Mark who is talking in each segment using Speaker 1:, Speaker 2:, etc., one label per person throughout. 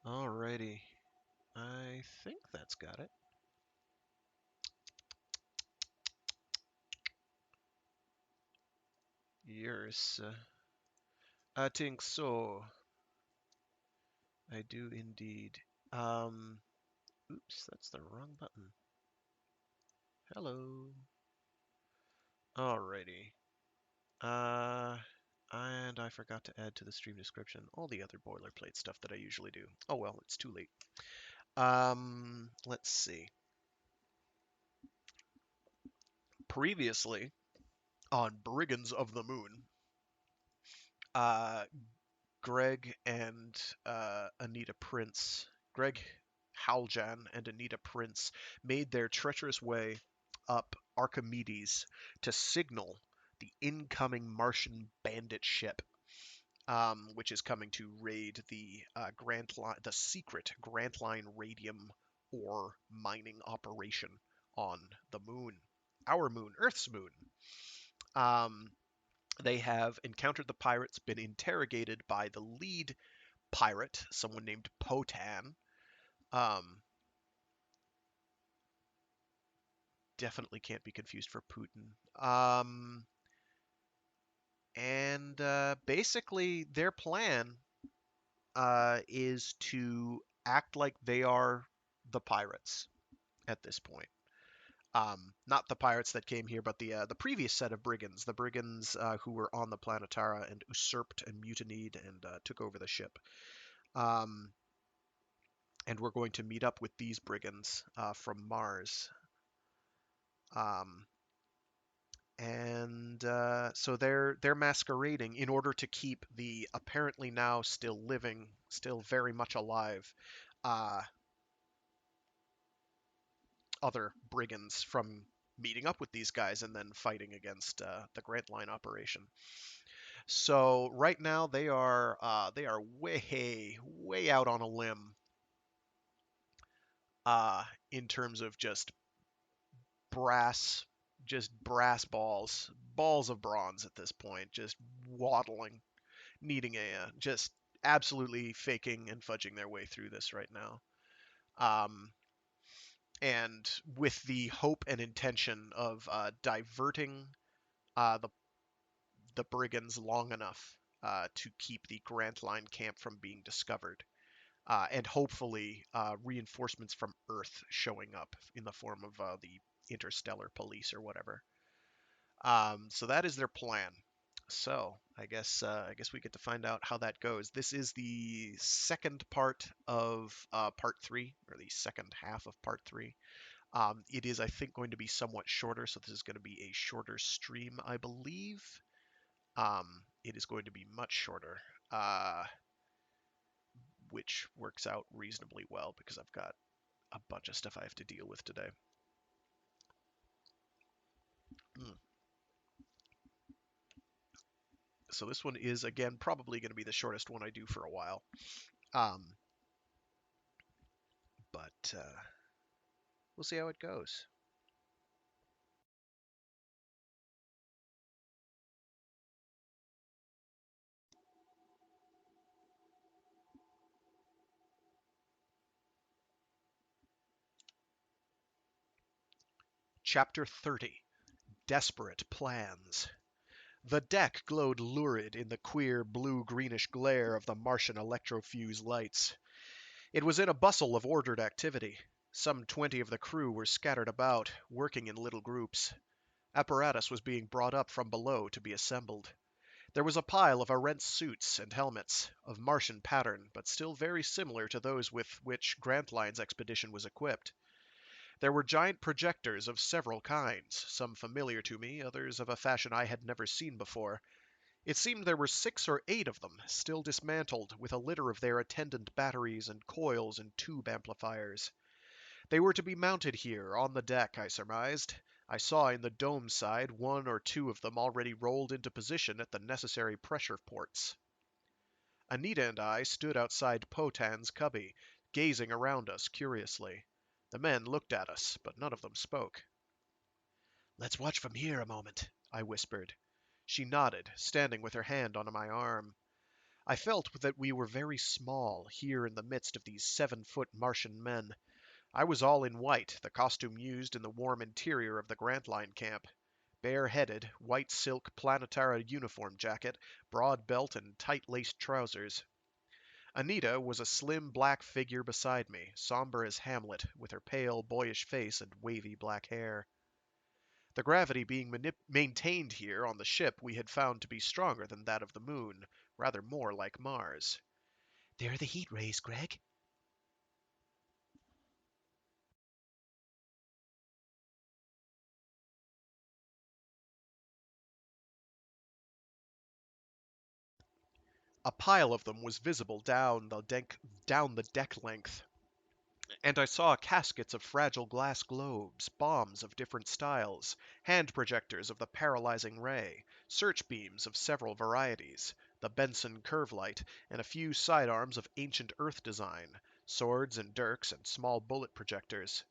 Speaker 1: Alrighty. I think that's got it. Yes. I think so. I do indeed. Um, oops, that's the wrong button. Hello. Alrighty. Uh, and I forgot to add to the stream description all the other boilerplate stuff that I usually do. Oh well, it's too late. Let's see. Previously on Brigands of the Moon, uh, Greg and Anita Prince, Greg Haljan and Anita Prince made their treacherous way up Archimedes to signal the incoming Martian bandit ship, which is coming to raid the the secret Grantline radium ore mining operation on the moon, our moon, Earth's moon. Um, they have encountered the pirates, been interrogated by the lead pirate, someone named Potan. Um, Definitely can't be confused for Putin. And basically, their plan is to act like they are the pirates at this point. Not the pirates that came here, but the previous set of brigands, the brigands who were on the Planetara and usurped and mutinied and took over the ship. Um, and we're going to meet up with these brigands from Mars. Um, and so they're masquerading in order to keep the apparently now still living, still very much alive, uh, other brigands from meeting up with these guys and then fighting against the Grantline operation. So right now they are way out on a limb uh, in terms of brass just brass balls of bronze at this point, just waddling, needing just absolutely faking and fudging their way through this right now. Um, and with the hope and intention of diverting the brigands long enough to keep the Grantline camp from being discovered, and hopefully reinforcements from Earth showing up in the form of the interstellar police or whatever. So that is their plan. So I guess we get to find out how that goes. This is the second part of part three, or the second half of part three. It is, I think, going to be somewhat shorter, so this is going to be a shorter stream, I believe. It is going to be much shorter, uh, which works out reasonably well because I've got a bunch of stuff I have to deal with today. Mm. So this one is, again, probably going to be the shortest one I do for a while. Um, but we'll see how it goes. Chapter 30: Desperate Plans. The deck glowed lurid in the queer blue-greenish glare of the Martian electrofuse lights. It was in a bustle of ordered activity. Some 20 of the crew were scattered about, working in little groups. Apparatus was being brought up from below to be assembled. There was a pile of Arent's suits and helmets, of Martian pattern, but still very similar to those with which Grantline's expedition was equipped. There were giant projectors of several kinds, some familiar to me, others of a fashion I had never seen before. It seemed there were 6 or 8 of them, still dismantled, with a litter of their attendant batteries and coils and tube amplifiers. They were to be mounted here, on the deck, I surmised. I saw in the dome side 1 or 2 of them already rolled into position at the necessary pressure ports. Anita and I stood outside Potan's cubby, gazing around us curiously. The men looked at us, but none of them spoke. "Let's watch from here a moment," I whispered. She nodded, standing with her hand on my arm. I felt that we were very small here in the midst of these 7-foot Martian men. I was all in white, the costume used in the warm interior of the Grantline camp. Bare-headed, white silk Planetara uniform jacket, broad belt, and tight-laced trousers. Anita was a slim black figure beside me, somber as Hamlet, with her pale, boyish face and wavy black hair. The gravity being maintained here on the ship we had found to be stronger than that of the moon, rather more like Mars.
Speaker 2: There are the heat rays, Greg.
Speaker 1: A pile of them was visible down the deck length, and I saw caskets of fragile glass globes, bombs of different styles, hand projectors of the paralyzing ray, search beams of several varieties, the Benson curve light, and a few sidearms of ancient Earth design, swords and dirks and small bullet projectors.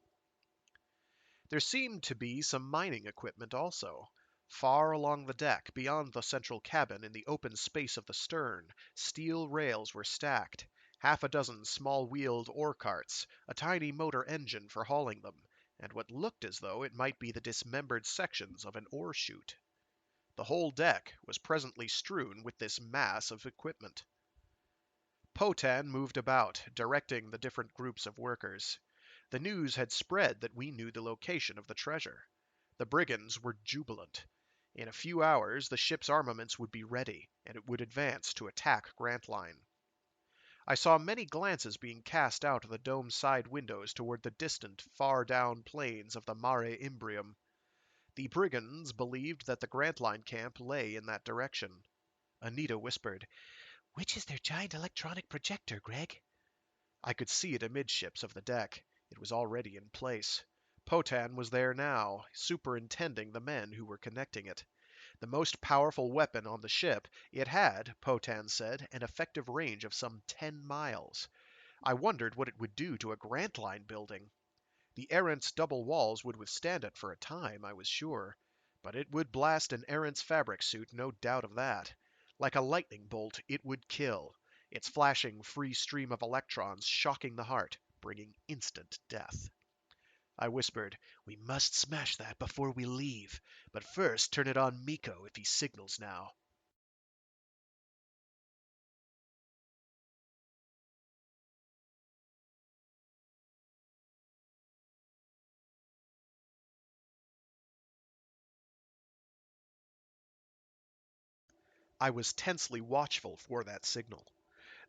Speaker 1: There seemed to be some mining equipment also. Far along the deck, beyond the central cabin, in the open space of the stern, steel rails were stacked, half a dozen small-wheeled ore carts, a tiny motor engine for hauling them, and what looked as though it might be the dismembered sections of an ore chute. The whole deck was presently strewn with this mass of equipment. Potan moved about, directing the different groups of workers. The news had spread that we knew the location of the treasure. The brigands were jubilant. In a few hours the ship's armaments would be ready, and it would advance to attack Grantline. I saw many glances being cast out of the dome side windows toward the distant, far down plains of the Mare Imbrium. The brigands believed that the Grantline camp lay in that direction. Anita whispered,
Speaker 2: Which is their giant electronic projector, Greg?
Speaker 1: I could see it amidships of the deck. It was already in place. Potan was there now, superintending the men who were connecting it. The most powerful weapon on the ship, it had, Potan said, an effective range of some 10 miles. I wondered what it would do to a Grantline building. The Errant's double walls would withstand it for a time, I was sure. But it would blast an Errant's fabric suit, no doubt of that. Like a lightning bolt, it would kill, its flashing free stream of electrons shocking the heart, bringing instant death. I whispered,
Speaker 2: We must smash that before we leave. But first, turn it on Miko if he signals now.
Speaker 1: I was tensely watchful for that signal.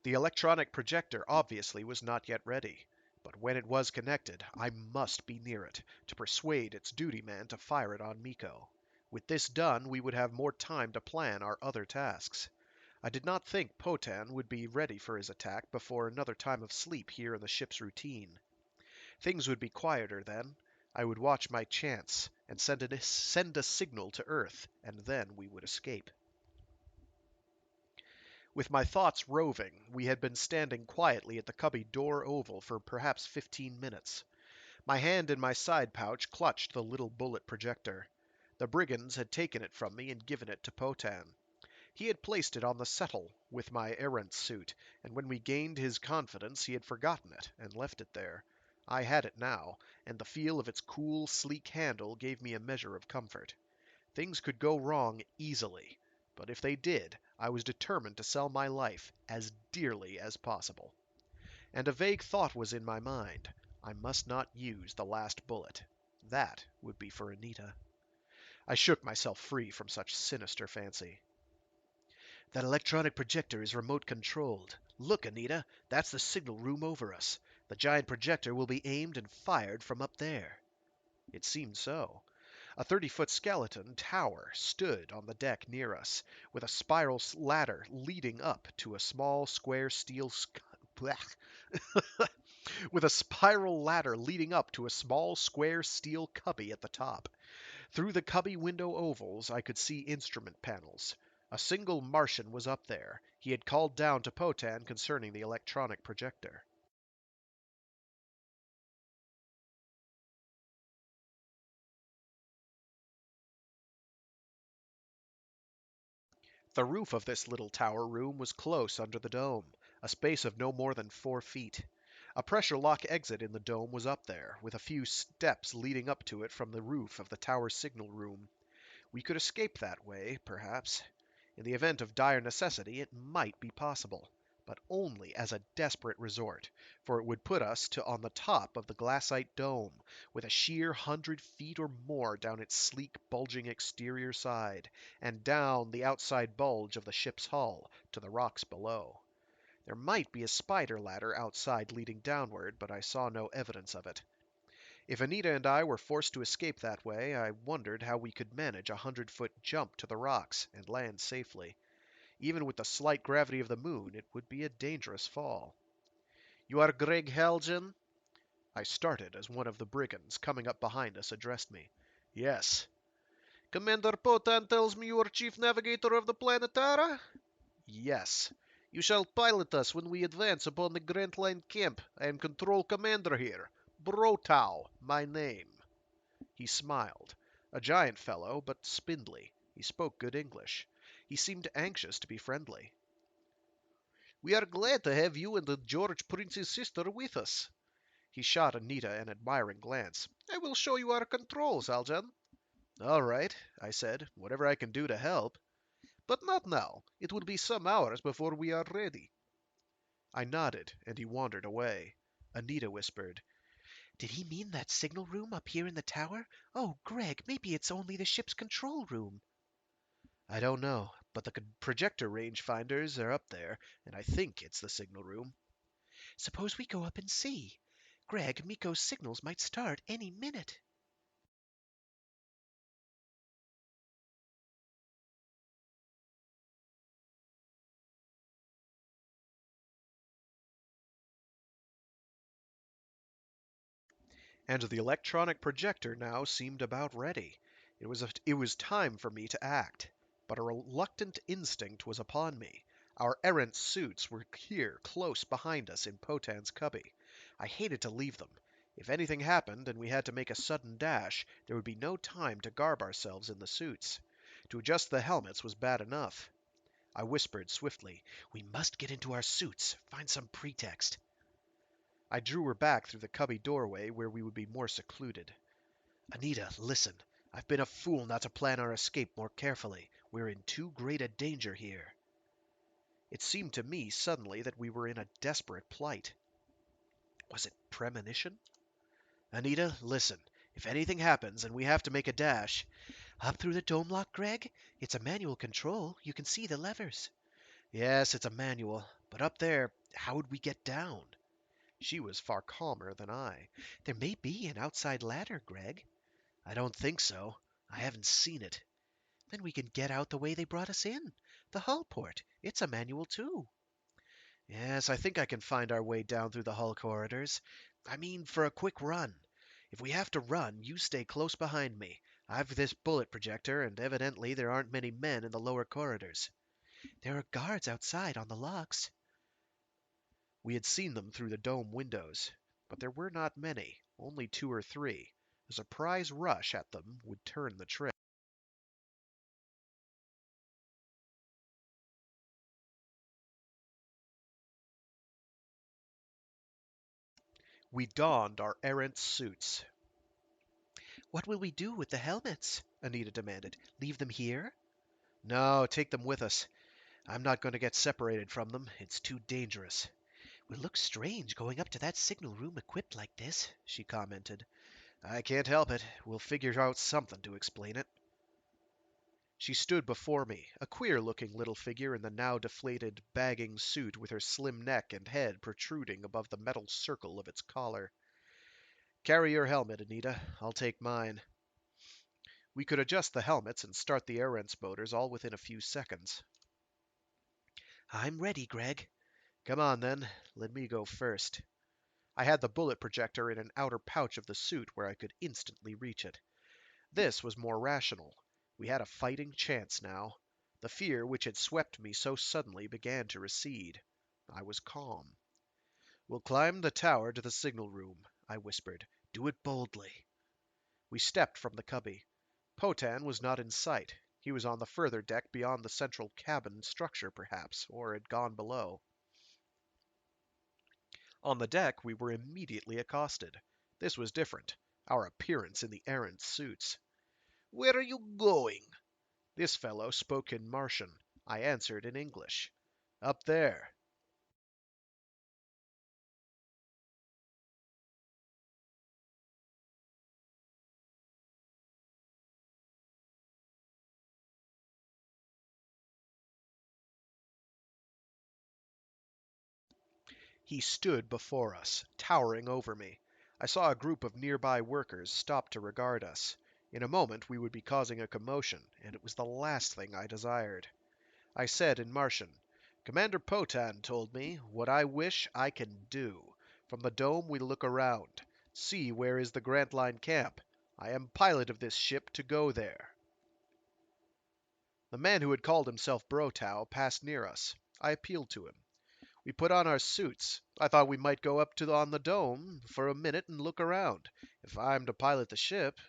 Speaker 1: The electronic projector obviously was not yet ready, but when it was connected, I must be near it, to persuade its duty man to fire it on Miko. With this done, we would have more time to plan our other tasks. I did not think Potan would be ready for his attack before another time of sleep here in the ship's routine. Things would be quieter then. I would watch my chance, and send a signal to Earth, and then we would escape. With my thoughts roving, we had been standing quietly at the cubby door oval for perhaps 15 minutes. My hand in my side pouch clutched the little bullet projector. The brigands had taken it from me and given it to Potan. He had placed it on the settle with my errant suit, and when we gained his confidence he had forgotten it and left it there. I had it now, and the feel of its cool, sleek handle gave me a measure of comfort. Things could go wrong easily, but if they did, I was determined to sell my life as dearly as possible. And a vague thought was in my mind. I must not use the last bullet. That would be for Anita. I shook myself free from such sinister fancy.
Speaker 2: That electronic projector is remote controlled. Look, Anita, that's the signal room over us. The giant projector will be aimed and fired from up there.
Speaker 1: It seemed so. A 30-foot skeleton tower stood on the deck near us, with a spiral ladder leading up to a small square steel with a spiral ladder leading up to a small square steel cubby at the top. Through the cubby window ovals I could see instrument panels. A single Martian was up there. He had called down to Potan concerning the electronic projector. The roof of this little tower room was close under the dome, a space of no more than 4 feet. A pressure lock exit in the dome was up there, with a few steps leading up to it from the roof of the tower signal room. We could escape that way, perhaps. In the event of dire necessity, it might be possible, but only as a desperate resort, for it would put us on the top of the glassite dome, with a sheer 100 feet or more down its sleek, bulging exterior side, and down the outside bulge of the ship's hull to the rocks below. There might be a spider ladder outside leading downward, but I saw no evidence of it. If Anita and I were forced to escape that way, I wondered how we could manage a 100-foot jump to the rocks and land safely. Even with the slight gravity of the moon, it would be a dangerous fall. "You are Greg Haljan?" I started as one of the brigands coming up behind us addressed me. "Yes." "Commander Potan tells me you are chief navigator of the Planetara?" "Yes." "You shall pilot us when we advance upon the Grantline camp. I am control commander here. Brotow, my name." He smiled. A giant fellow, but spindly. He spoke good English. He seemed anxious to be friendly. "We are glad to have you and the George Prince's sister with us." He shot Anita an admiring glance. "I will show you our controls, Aljan." "All right," I said. "Whatever I can do to help." "But not now. It will be some hours before we are ready." I nodded, and he wandered away. Anita whispered,
Speaker 2: Did he mean that signal room up here in the tower? Oh, Greg, maybe it's only the ship's control room.
Speaker 1: "I don't know, but the projector range finders are up there, and I think it's the signal room."
Speaker 2: Suppose we go up and see. Greg, Miko's signals might start any minute.
Speaker 1: And the electronic projector now seemed about ready. It was time for me to act. But a reluctant instinct was upon me. Our errant suits were here close behind us in Potan's cubby. I hated to leave them. If anything happened and we had to make a sudden dash, there would be no time to garb ourselves in the suits. To adjust the helmets was bad enough. I whispered swiftly,
Speaker 2: We must get into our suits. Find some pretext.
Speaker 1: I drew her back through the cubby doorway where we would be more secluded.
Speaker 2: Anita, listen. I've been a fool not to plan our escape more carefully. We're in too great a danger here.
Speaker 1: It seemed to me suddenly that we were in a desperate plight. Was it premonition?
Speaker 2: Anita, listen. If anything happens and we have to make a dash... Up through the dome lock, Greg? It's a manual control. You can see the levers.
Speaker 1: Yes, it's a manual. But up there, how would we get down? She was far calmer than I.
Speaker 2: There may be an outside ladder, Greg.
Speaker 1: I don't think so. I haven't seen it.
Speaker 2: Then we can get out the way they brought us in. The hull port. It's a manual, too.
Speaker 1: Yes, I think I can find our way down through the hull corridors. I mean, for a quick run. If we have to run, you stay close behind me. I've this bullet projector, and evidently there aren't many men in the lower corridors.
Speaker 2: There are guards outside on the locks.
Speaker 1: We had seen them through the dome windows, but there were not many, only 2 or 3. A surprise rush at them would turn the trick. We donned our errant suits.
Speaker 2: What will we do with the helmets? Anita demanded. Leave them here?
Speaker 1: No, take them with us. I'm not going to get separated from them. It's too dangerous.
Speaker 2: We'll look strange going up to that signal room equipped like this, she commented.
Speaker 1: I can't help it. We'll figure out something to explain it. She stood before me, a queer-looking little figure in the now deflated, bagging suit with her slim neck and head protruding above the metal circle of its collar. Carry your helmet, Anita. I'll take mine. We could adjust the helmets and start the Erentz motors all within a few seconds.
Speaker 2: I'm ready, Greg.
Speaker 1: Come on, then. Let me go first. I had the bullet projector in an outer pouch of the suit where I could instantly reach it. This was more rational. We had a fighting chance now. The fear which had swept me so suddenly began to recede. I was calm. "We'll climb the tower to the signal room," I whispered. "Do it boldly." We stepped from the cubby. Potan was not in sight. He He was on the further deck beyond the central cabin structure, perhaps, or had gone below. On the deck, we were immediately accosted. This was different. Our appearance in the errant suits. "Where are you going?" This fellow spoke in Martian. I answered in English. "Up there." He stood before us, towering over me. I saw a group of nearby workers stop to regard us. In a moment we would be causing a commotion, and it was the last thing I desired. I said in Martian, "Commander Potan told me, what I wish I can do. From the dome we look around. See where is the Grantline camp. I am pilot of this ship to go there." The man who had called himself Brotow passed near us. I appealed to him. We put on our suits. I thought we might go up to on the dome for a minute and look around. If I'm to pilot the ship.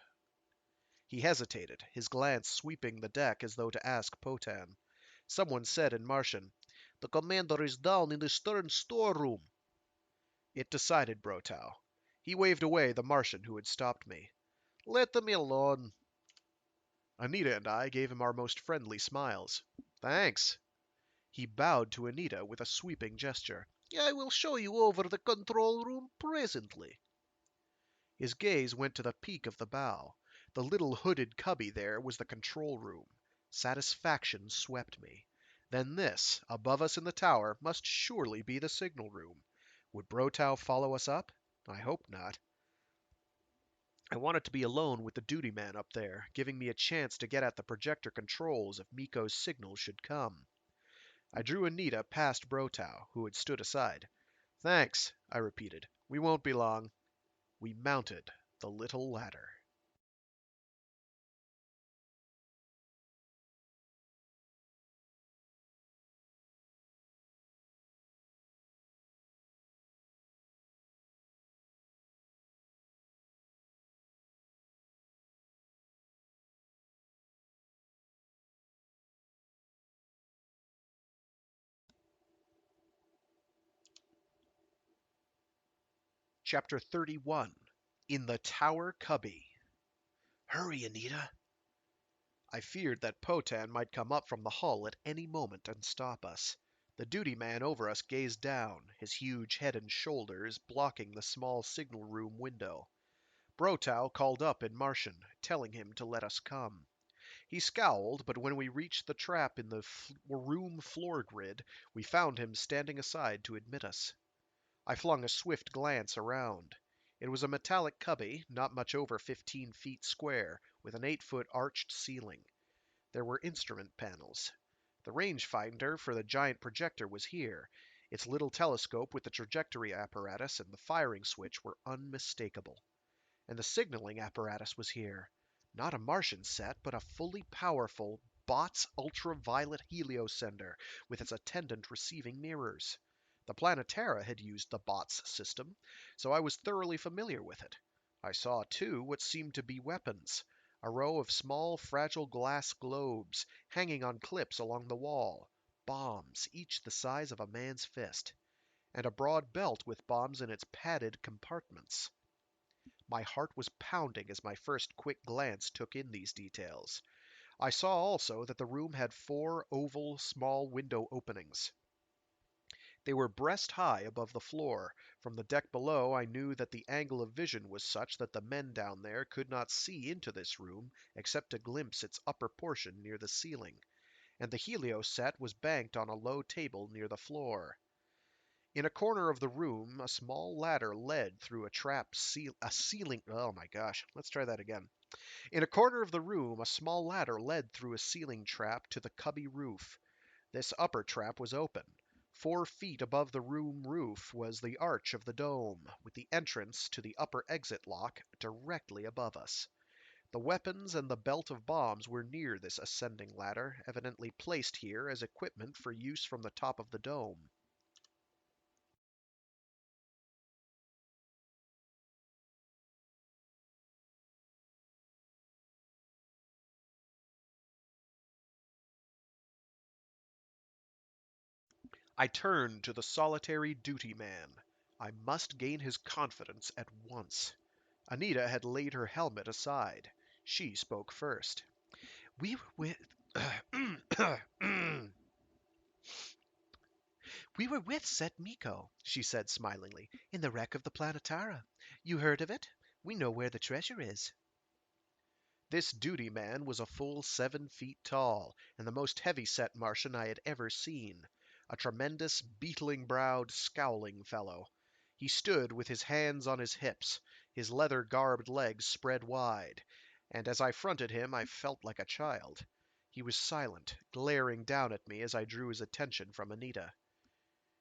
Speaker 1: He hesitated, his glance sweeping the deck as though to ask Potan. Someone said in Martian, "The commander is down in the stern storeroom." It decided Brotow. He waved away the Martian who had stopped me. "Let me alone." Anita and I gave him our most friendly smiles. "Thanks." He bowed to Anita with a sweeping gesture. "I will show you over the control room presently." His gaze went to the peak of the bow. The little hooded cubby there was the control room. Satisfaction swept me. Then this, above us in the tower, must surely be the signal room. Would Brotow follow us up? I hoped not. I wanted to be alone with the duty man up there, giving me a chance to get at the projector controls if Miko's signal should come. I drew Anita past Brotow, who had stood aside. "Thanks," I repeated. "We won't be long." We mounted the little ladder. Chapter 31. In the Tower Cubby. "Hurry, Anita." I feared that Potan might come up from the hull at any moment and stop us. The duty man over us gazed down, his huge head and shoulders blocking the small signal room window. Brotow called up in Martian, telling him to let us come. He scowled, but when we reached the trap in the room floor grid, we found him standing aside to admit us. I flung a swift glance around. It was a metallic cubby, not much over 15 feet square, with an 8-foot arched ceiling. There were instrument panels. The rangefinder for the giant projector was here. Its little telescope with the trajectory apparatus and the firing switch were unmistakable. And the signaling apparatus was here. Not a Martian set, but a fully powerful BotS ultraviolet heliosender with its attendant receiving mirrors. The Planetara had used the BotS system, so I was thoroughly familiar with it. I saw, too, what seemed to be weapons. A row of small, fragile glass globes hanging on clips along the wall. Bombs, each the size of a man's fist. And a broad belt with bombs in its padded compartments. My heart was pounding as my first quick glance took in these details. I saw also that the room had 4 oval, small window openings. They were breast high above the floor. From the deck below, I knew that the angle of vision was such that the men down there could not see into this room except to glimpse its upper portion near the ceiling, and the helio set was banked on a low table near the floor. In a corner of the room, a small ladder led through a ceiling. Oh my gosh, let's try that again. In a corner of the room, a small ladder led through a ceiling trap to the cubby roof. This upper trap was open. 4 feet above the room roof was the arch of the dome, with the entrance to the upper exit lock directly above us. The weapons and the belt of bombs were near this ascending ladder, evidently placed here as equipment for use from the top of the dome. I turned to the solitary duty man. I must gain his confidence at once. Anita had laid her helmet aside. She spoke first.
Speaker 2: We were with we were with Set Miko, she said smilingly, in the wreck of the Planetara. You heard of it? We know where the treasure is.
Speaker 1: This duty man was a full 7 feet tall, and the most heavy-set Martian I had ever seen. A tremendous, beetling-browed, scowling fellow. He stood with his hands on his hips, his leather-garbed legs spread wide, and as I fronted him I felt like a child. He was silent, glaring down at me as I drew his attention from Anita.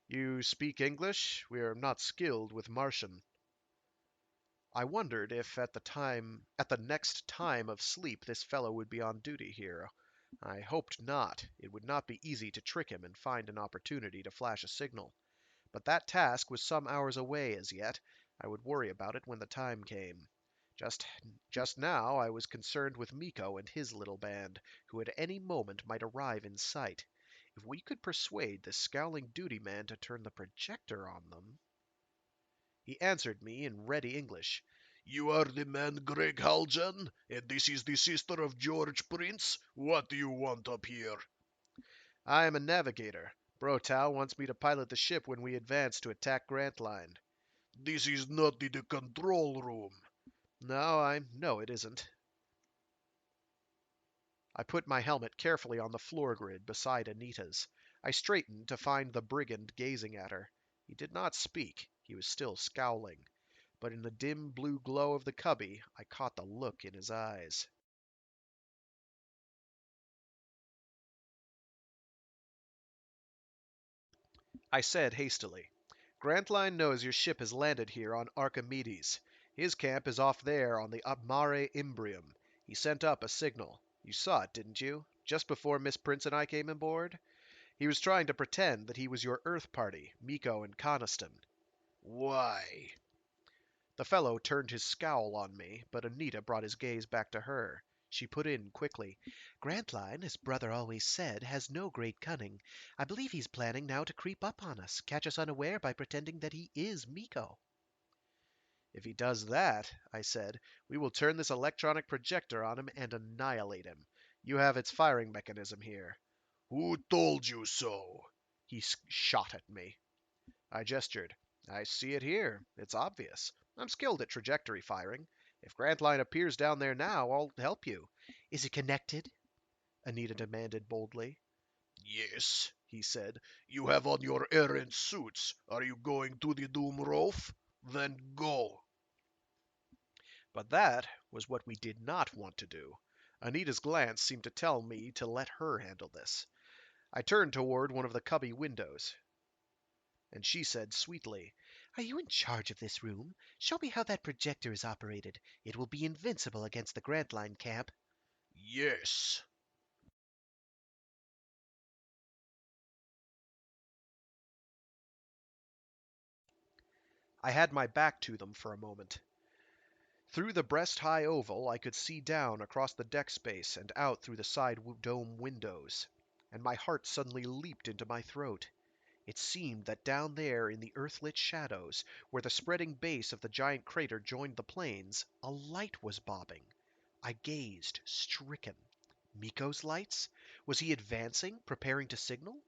Speaker 1: "You speak English? We're not skilled with Martian." I wondered if at the next time of sleep this fellow would be on duty here. I hoped not. It would not be easy to trick him and find an opportunity to flash a signal. But that task was some hours away as yet. I would worry about it when the time came. Just now I was concerned with Miko and his little band, who at any moment might arrive in sight. If we could persuade this scowling duty man to turn the projector on them. He answered me in ready English.
Speaker 3: You are the man Greg Haljan, and this is the sister of George Prince. What do you want up here?
Speaker 1: "I am a navigator. Brotow wants me to pilot the ship when we advance to attack Grantline."
Speaker 3: This is not the control room.
Speaker 1: "No, I know it isn't." I put my helmet carefully on the floor grid beside Anita's. I straightened to find the brigand gazing at her. He did not speak. He was still scowling. But in the dim blue glow of the cubby, I caught the look in his eyes. I said hastily, "Grantline knows your ship has landed here on Archimedes. His camp is off there on the Mare Imbrium. He sent up a signal. You saw it, didn't you? Just before Miss Prince and I came aboard? He was trying to pretend that he was your Earth party, Miko and Coniston."
Speaker 3: Why?
Speaker 1: The fellow turned his scowl on me, but Anita brought his gaze back to her. She put in quickly,
Speaker 2: Grantline, as brother always said, has no great cunning. I believe he's planning now to creep up on us, catch us unaware by pretending that he is Miko.
Speaker 1: "If he does that," I said, "we will turn this electronic projector on him and annihilate him. You have its firing mechanism here."
Speaker 3: Who told you so?
Speaker 1: He shot at me. I gestured. "I see it here. It's obvious. I'm skilled at trajectory firing. If Grantline appears down there now, I'll help you."
Speaker 2: Is it connected?
Speaker 1: Anita demanded boldly.
Speaker 3: Yes, he said. You have on your errant suits. Are you going to the Doom Roof? Then go.
Speaker 1: But that was what we did not want to do. Anita's glance seemed to tell me to let her handle this. I turned toward one of the cubby windows, and she said sweetly,
Speaker 2: Are you in charge of this room? Show me how that projector is operated. It will be invincible against the Grantline camp.
Speaker 3: Yes.
Speaker 1: I had my back to them for a moment. Through the breast-high oval I could see down across the deck space and out through the side dome windows, and my heart suddenly leaped into my throat. It seemed that down there in the earth-lit shadows, where the spreading base of the giant crater joined the plains, a light was bobbing. I gazed, stricken. Miko's lights? Was he advancing, preparing to signal?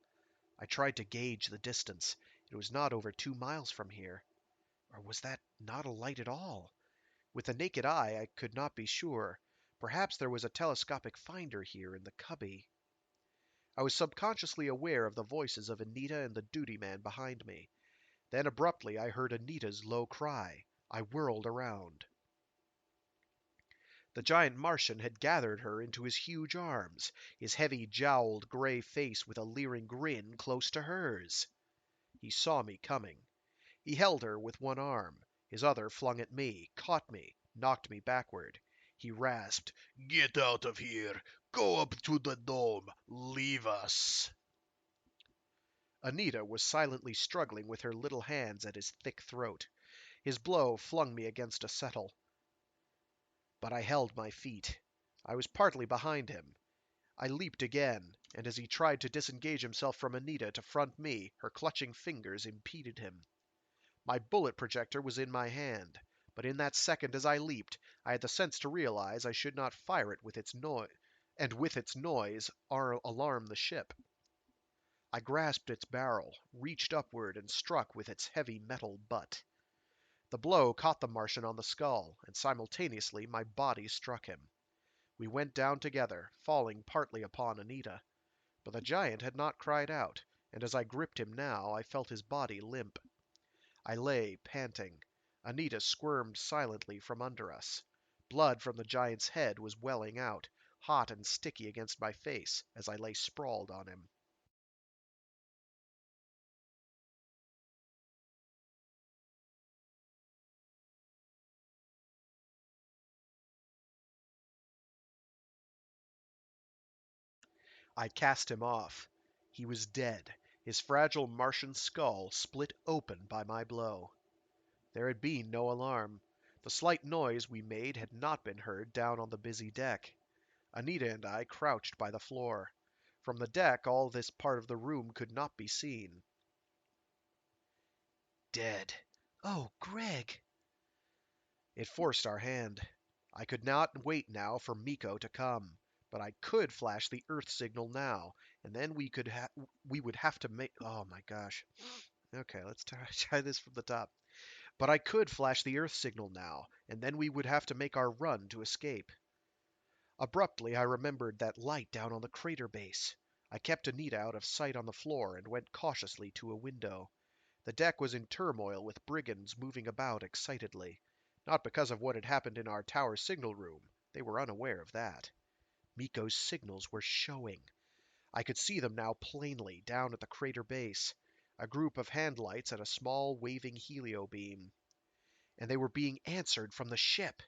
Speaker 1: I tried to gauge the distance. It was not over 2 miles from here. Or was that not a light at all? With the naked eye, I could not be sure. Perhaps there was a telescopic finder here in the cubby. I was subconsciously aware of the voices of Anita and the duty man behind me. Then abruptly I heard Anita's low cry. I whirled around. The giant Martian had gathered her into his huge arms, his heavy jowled gray face with a leering grin close to hers. He saw me coming. He held her with one arm. His other flung at me, caught me, knocked me backward. He rasped,
Speaker 3: Get out of here. Go up to the dome. Leave us.
Speaker 1: Anita was silently struggling with her little hands at his thick throat. His blow flung me against a settle, but I held my feet. I was partly behind him. I leaped again. and as he tried to disengage himself from Anita to front me, her clutching fingers impeded him. My bullet projector was in my hand, but in that second as I leaped, I had the sense to realize I should not fire it with its noise, and with its noise alarm the ship. I grasped its barrel, reached upward, and struck with its heavy metal butt. The blow caught the Martian on the skull, and simultaneously my body struck him. We went down together, falling partly upon Anita. But the giant had not cried out, and as I gripped him now, I felt his body limp. I lay, panting. Anita squirmed silently from under us. Blood from the giant's head was welling out, hot and sticky against my face as I lay sprawled on him. I cast him off. He was dead, his fragile Martian skull split open by my blow. There had been no alarm. The slight noise we made had not been heard down on the busy deck. Anita and I crouched by the floor. From the deck, all this part of the room could not be seen.
Speaker 2: Dead. Oh, Greg!
Speaker 1: It forced our hand. I could not wait now for Miko to come, but I could flash the Earth signal now, and then we would have to make. Oh my gosh. Okay, let's try this from the top. But I could flash the Earth signal now, and then we would have to make our run to escape. Abruptly, I remembered that light down on the crater base. I kept Anita out of sight on the floor and went cautiously to a window. The deck was in turmoil with brigands moving about excitedly. Not because of what had happened in our tower signal room. They were unaware of that. Miko's signals were showing. I could see them now plainly down at the crater base. A group of handlights and a small waving helio beam. And they were being answered from the ship.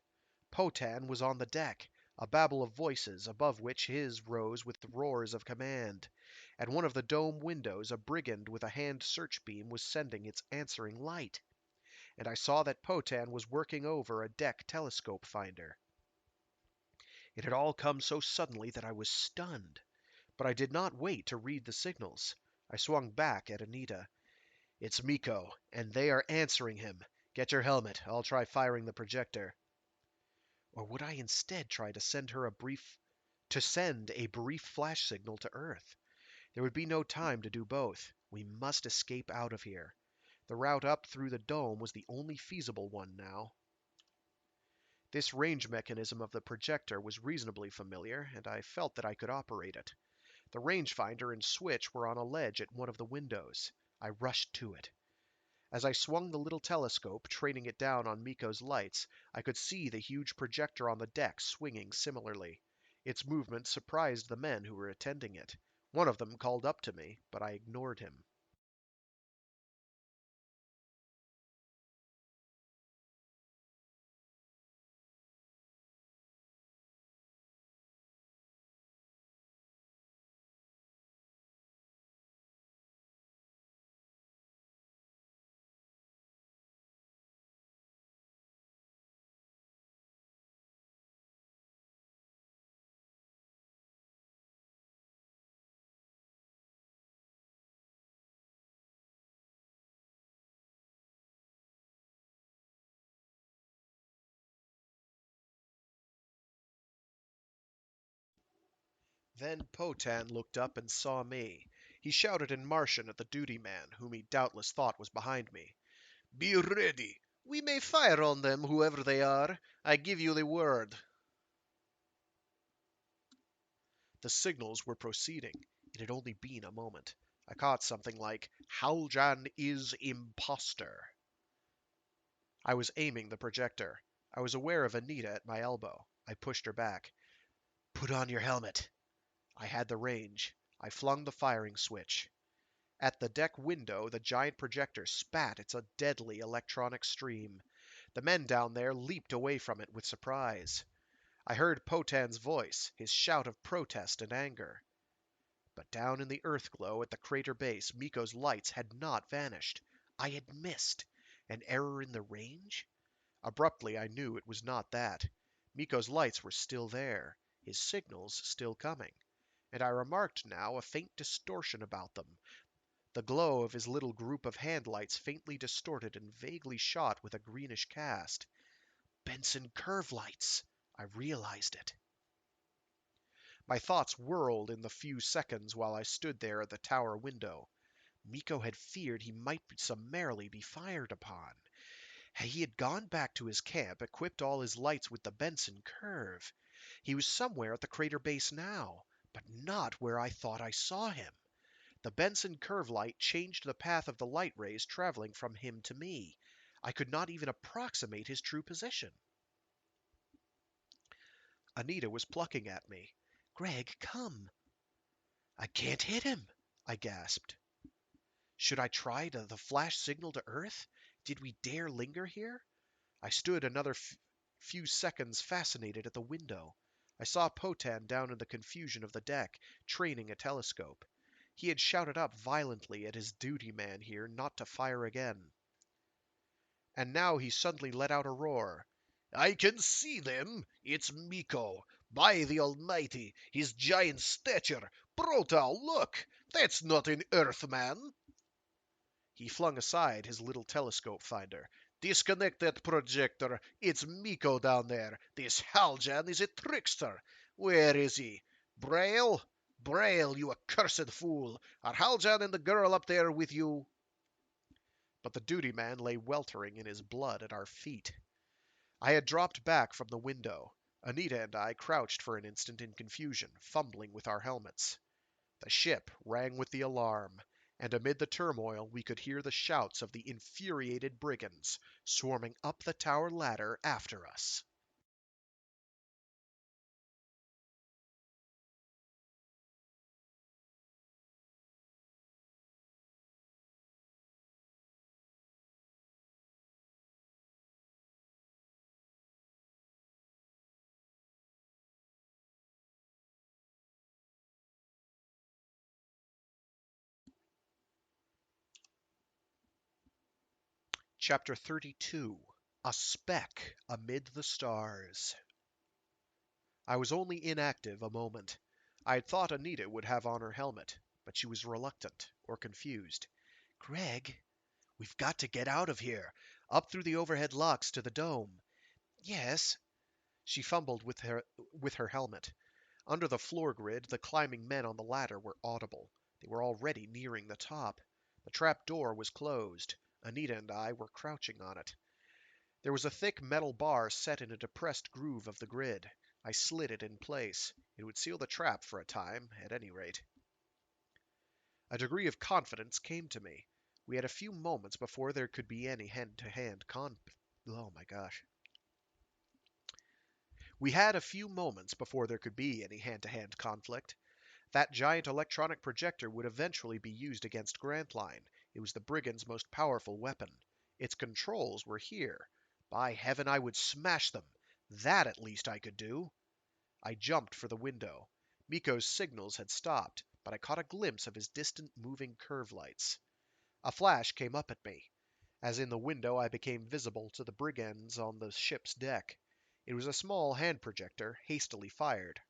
Speaker 1: Potan was on the deck, a babel of voices, above which his rose with the roars of command. At one of the dome windows, a brigand with a hand search beam was sending its answering light. And I saw that Potan was working over a deck telescope finder. It had all come so suddenly that I was stunned. But I did not wait to read the signals. I swung back at Anita. "It's Miko, and they are answering him. Get your helmet. I'll try firing the projector." Or would I instead try to send a brief flash signal to Earth? There would be no time to do both. We must escape out of here. The route up through the dome was the only feasible one now. This range mechanism of the projector was reasonably familiar, and I felt that I could operate it. The rangefinder and switch were on a ledge at one of the windows. I rushed to it. As I swung the little telescope, training it down on Miko's lights, I could see the huge projector on the deck swinging similarly. Its movement surprised the men who were attending it. One of them called up to me, but I ignored him. Then Potan looked up and saw me. He shouted in Martian at the duty man, whom he doubtless thought was behind me.
Speaker 3: Be ready.
Speaker 1: "We may fire on them, whoever they are. I give you the word." The signals were proceeding. It had only been a moment. I caught something like, "Haljan is imposter." I was aiming the projector. I was aware of Anita at my elbow. I pushed her back. "Put on your helmet." I had the range. I flung the firing switch. At the deck window, the giant projector spat its deadly electronic stream. The men down there leaped away from it with surprise. I heard Potan's voice, his shout of protest and anger. But down in the earth glow at the crater base, Miko's lights had not vanished. I had missed. An error in the range? Abruptly, I knew it was not that. Miko's lights were still there, his signals still coming. and I remarked now a faint distortion about them, the glow of his little group of handlights faintly distorted and vaguely shot with a greenish cast. Benson curve lights! I realized it. My thoughts whirled in the few seconds while I stood there at the tower window. Miko had feared he might summarily be fired upon. He had gone back to his camp, equipped all his lights with the Benson curve. He was somewhere at the crater base now, but not where I thought I saw him. The Benson curve light changed the path of the light rays traveling from him to me. I could not even approximate his true position. Anita was plucking at me. "Greg, come." "I can't hit him," I gasped. Should I try the flash signal to Earth? Did we dare linger here? I stood another few seconds fascinated at the window. I saw Potan down in the confusion of the deck, training a telescope. He had shouted up violently at his duty man here not to fire again. And now he suddenly let out a roar.
Speaker 3: "I can see them! It's Miko! By the Almighty, his giant stature! Brotal, look! That's not an Earthman!"
Speaker 1: He flung aside his little telescope finder.
Speaker 3: "Disconnect that projector. It's Miko down there. This Haljan is a trickster. Where is he? Braille? Braille, you accursed fool! Are Haljan and the girl up there with you?"
Speaker 1: But the duty man lay weltering in his blood at our feet. I had dropped back from the window. Anita and I crouched for an instant in confusion, fumbling with our helmets. The ship rang with the alarm, and amid the turmoil we could hear the shouts of the infuriated brigands swarming up the tower ladder after us. Chapter 32. A Speck Amid the Stars. I was only inactive a moment. I had thought Anita would have on her helmet, but she was reluctant or confused. "Greg, we've got to get out of here. Up through the overhead locks to the dome." "Yes." She fumbled with her helmet. Under the floor grid, the climbing men on the ladder were audible. They were already nearing the top. The trap door was closed. Anita and I were crouching on it. There was a thick metal bar set in a depressed groove of the grid. I slid it in place. It would seal the trap for a time, at any rate. A degree of confidence came to me. We had a few moments before there could be any hand-to-hand Oh my gosh. We had a few moments before there could be any hand-to-hand conflict. That giant electronic projector would eventually be used against Grantline. It was the Brigands' most powerful weapon. Its controls were here. By heaven, I would smash them. That at least I could do. I jumped for the window. Miko's signals had stopped, but I caught a glimpse of his distant moving curve lights. A flash came up at me. As in the window, I became visible to the brigands on the ship's deck. It was a small hand projector, hastily fired,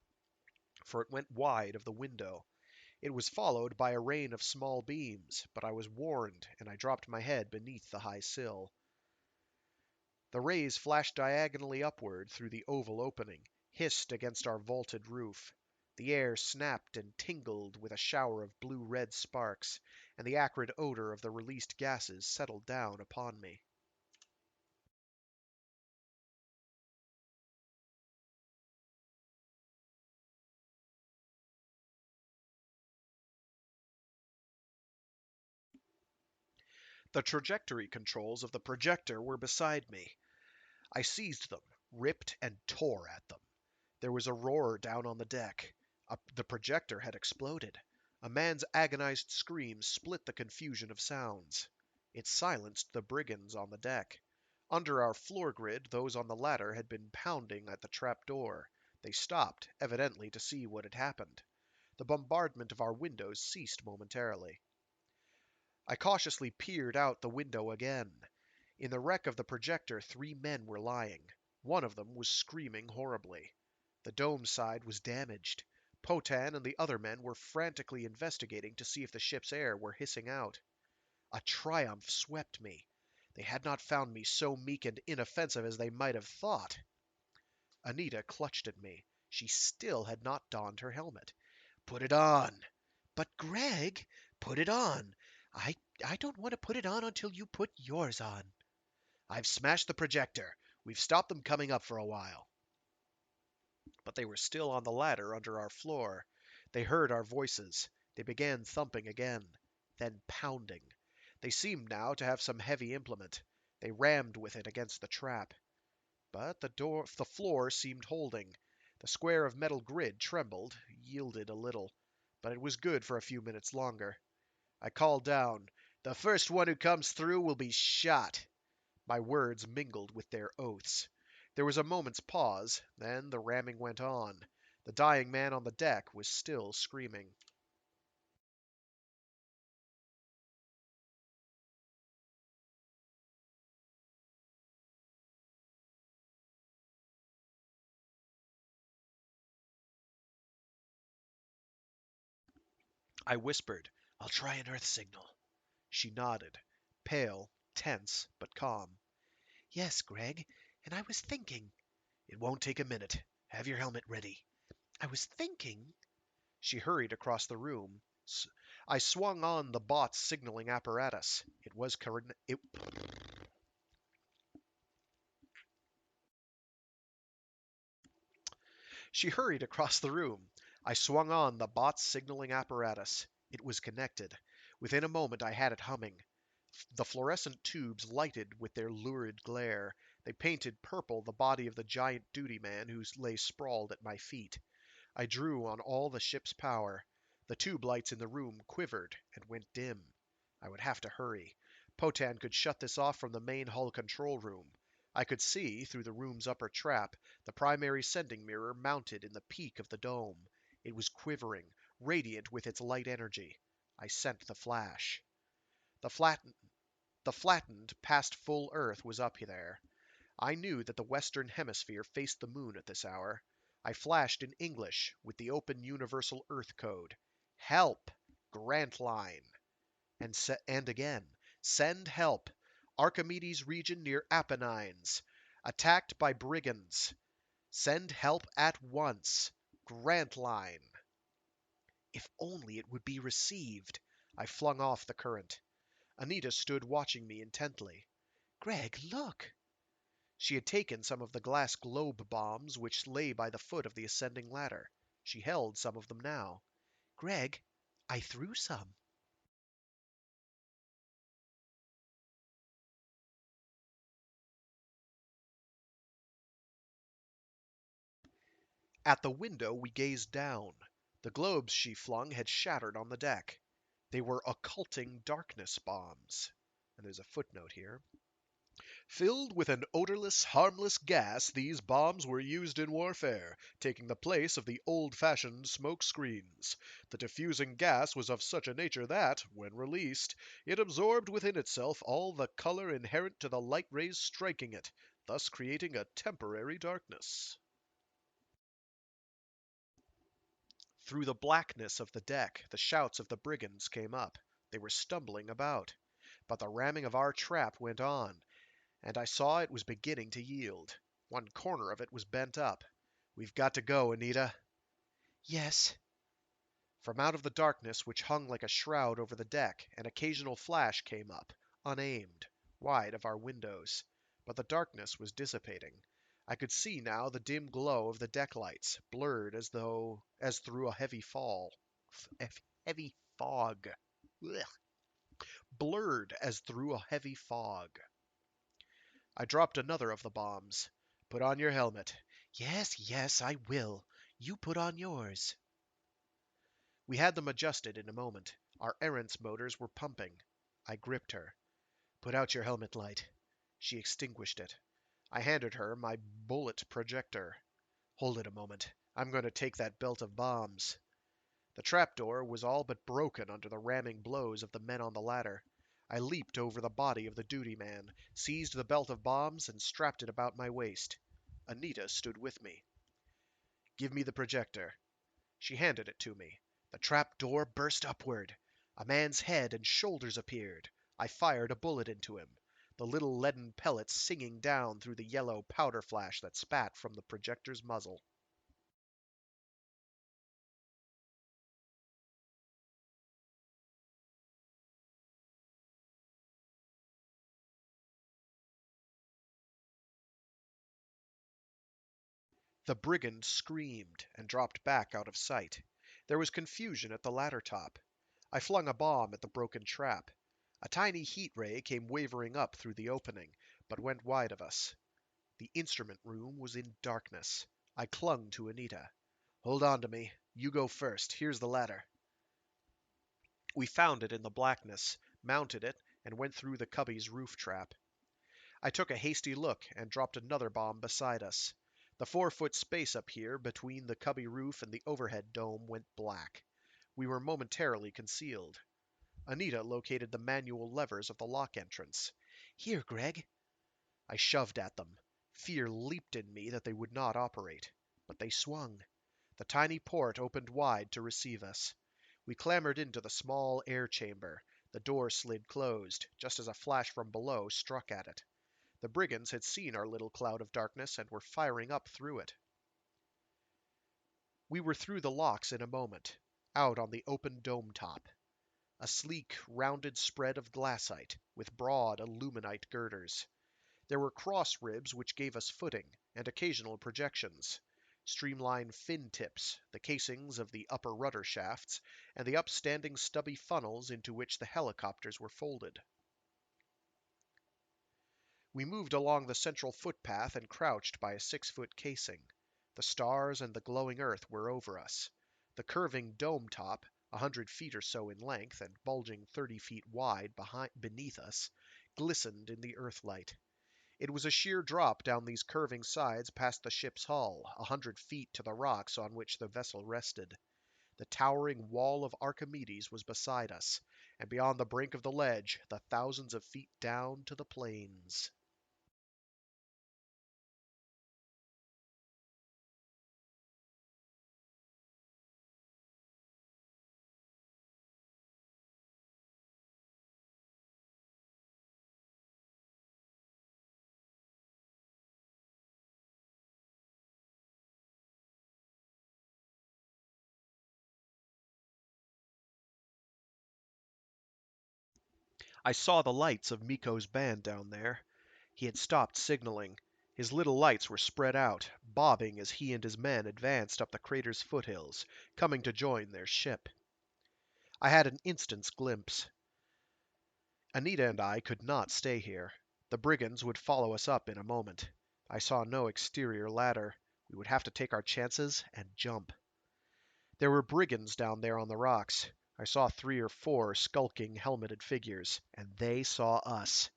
Speaker 1: for it went wide of the window. It was followed by a rain of small beams, but I was warned, and I dropped my head beneath the high sill. The rays flashed diagonally upward through the oval opening, hissed against our vaulted roof. The air snapped and tingled with a shower of blue-red sparks, and the acrid odor of the released gases settled down upon me. The trajectory controls of the projector were beside me. I seized them, ripped and tore at them. There was a roar down on the deck. The projector had exploded. A man's agonized scream split the confusion of sounds. It silenced the brigands on the deck. Under our floor grid, those on the ladder had been pounding at the trap door. They stopped, evidently to see what had happened. The bombardment of our windows ceased momentarily. I cautiously peered out the window again. In the wreck of the projector, 3 men were lying. One of them was screaming horribly. The dome side was damaged. Potan and the other men were frantically investigating to see if the ship's air were hissing out. A triumph swept me. They had not found me so meek and inoffensive as they might have thought. Anita clutched at me. She still had not donned her helmet. "Put it on!"
Speaker 2: But Greg, put it on. I don't want to put it on until you put yours on.
Speaker 1: "I've smashed the projector. We've stopped them coming up for a while." But they were still on the ladder under our floor. They heard our voices. They began thumping again, then pounding. They seemed now to have some heavy implement. They rammed with it against the trap. But the floor seemed holding. The square of metal grid trembled, yielded a little, but it was good for a few minutes longer. I called down, "The first one who comes through will be shot." My words mingled with their oaths. There was a moment's pause, then the ramming went on. The dying man on the deck was still screaming. I whispered, "I'll try an Earth signal." She nodded, pale, tense, but calm.
Speaker 2: Yes, Greg, and I was thinking.
Speaker 1: "It won't take a minute. Have your helmet ready."
Speaker 2: I was thinking.
Speaker 1: She hurried across the room. I swung on the bot's signaling apparatus. It was it She hurried across the room. I swung on the bot's signaling apparatus. It was connected. Within a moment I had it humming. The fluorescent tubes lighted with their lurid glare. They painted purple the body of the giant duty man who lay sprawled at my feet. I drew on all the ship's power. The tube lights in the room quivered and went dim. I would have to hurry. Potan could shut this off from the main hull control room. I could see, through the room's upper trap, the primary sending mirror mounted in the peak of the dome. It was quivering, radiant with its light energy. I sent the flash. The flattened, past full Earth was up there. I knew that the western hemisphere faced the moon at this hour. I flashed in English with the open universal Earth code. "Help! Grantline!" And again. "Send help! Archimedes region near Apennines. Attacked by brigands. Send help at once. Grantline!" If only it would be received! I flung off the current. Anita stood watching me intently.
Speaker 2: Greg, look.
Speaker 1: She had taken some of the glass globe bombs which lay by the foot of the ascending ladder. She held some of them now.
Speaker 2: Greg, I threw some.
Speaker 1: At the window we gazed down. The globes she flung had shattered on the deck. They were occulting darkness bombs. And there's a footnote here. "Filled with an odorless, harmless gas, these bombs were used in warfare, taking the place of the old-fashioned smoke screens. The diffusing gas was of such a nature that, when released, it absorbed within itself all the color inherent to the light rays striking it, thus creating a temporary darkness." Through the blackness of the deck, the shouts of the brigands came up. They were stumbling about. But the ramming of our trap went on, and I saw it was beginning to yield. One corner of it was bent up. "We've got to go, Anita."
Speaker 2: Yes.
Speaker 1: From out of the darkness which hung like a shroud over the deck, an occasional flash came up, unaimed, wide of our windows. But the darkness was dissipating. I could see now the dim glow of the deck lights, blurred as through a heavy heavy fog. Ugh. Blurred as through a heavy fog. I dropped another of the bombs. "Put on your helmet."
Speaker 2: Yes, yes, I will. You put on yours.
Speaker 1: We had them adjusted in a moment. Our Erentz motors were pumping. I gripped her. "Put out your helmet light." She extinguished it. I handed her my bullet projector. "Hold it a moment. I'm going to take that belt of bombs." The trapdoor was all but broken under the ramming blows of the men on the ladder. I leaped over the body of the duty man, seized the belt of bombs, and strapped it about my waist. Anita stood with me. "Give me the projector." She handed it to me. The trap door burst upward. A man's head and shoulders appeared. I fired a bullet into him, the little leaden pellets singing down through the yellow powder flash that spat from the projector's muzzle. The brigand screamed and dropped back out of sight. There was confusion at the ladder top. I flung a bomb at the broken trap. A tiny heat ray came wavering up through the opening, but went wide of us. The instrument room was in darkness. I clung to Anita. "Hold on to me. You go first. Here's the ladder." We found it in the blackness, mounted it, and went through the cubby's roof trap. I took a hasty look and dropped another bomb beside us. The 4-foot space up here between the cubby roof and the overhead dome went black. We were momentarily concealed. Anita located the manual levers of the lock entrance. "Here, Greg." I shoved at them. Fear leaped in me that they would not operate. But they swung. The tiny port opened wide to receive us. We clambered into the small air chamber. The door slid closed, just as a flash from below struck at it. The brigands had seen our little cloud of darkness and were firing up through it. We were through the locks in a moment, out on the open dome top. A sleek, rounded spread of glassite, with broad aluminite girders. There were cross ribs which gave us footing, and occasional projections. Streamlined fin tips, the casings of the upper rudder shafts, and the upstanding stubby funnels into which the helicopters were folded. We moved along the central footpath and crouched by a 6-foot casing. The stars and the glowing earth were over us. The curving dome top, 100 feet or so in length and bulging 30 feet wide beneath us, glistened in the earthlight. It was a sheer drop down these curving sides past the ship's hull, 100 feet to the rocks on which the vessel rested. The towering wall of Archimedes was beside us, and beyond the brink of the ledge, the thousands of feet down to the plains. I saw the lights of Miko's band down there. He had stopped signaling. His little lights were spread out, bobbing as he and his men advanced up the crater's foothills, coming to join their ship. I had an instant's glimpse. Anita and I could not stay here. The brigands would follow us up in a moment. I saw no exterior ladder. We would have to take our chances and jump. There were brigands down there on the rocks. I saw 3 or 4 skulking, helmeted figures, and they saw us.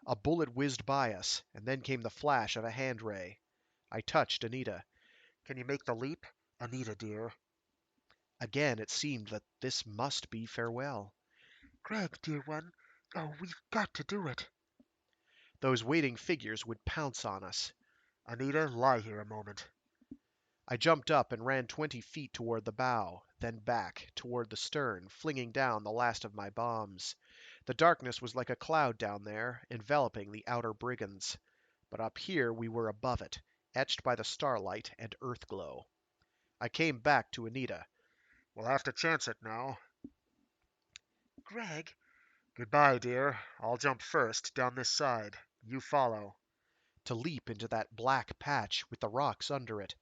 Speaker 1: A bullet whizzed by us, and then came the flash of a hand ray. I touched Anita. "Can you make the leap?" "Anita, dear." Again it seemed that this must be farewell.
Speaker 2: "Greg, dear one. Oh, we've got to do it."
Speaker 1: Those waiting figures would pounce on us.
Speaker 2: "Anita, lie here a moment."
Speaker 1: I jumped up and ran 20 feet toward the bow, then back, toward the stern, flinging down the last of my bombs. The darkness was like a cloud down there, enveloping the outer brigands. But up here we were above it, etched by the starlight and earth glow. I came back to Anita.
Speaker 2: "We'll have to chance it now."
Speaker 1: "Greg."
Speaker 2: "Goodbye, dear. I'll jump first, down this side. You follow."
Speaker 1: To leap into that black patch with the rocks under it.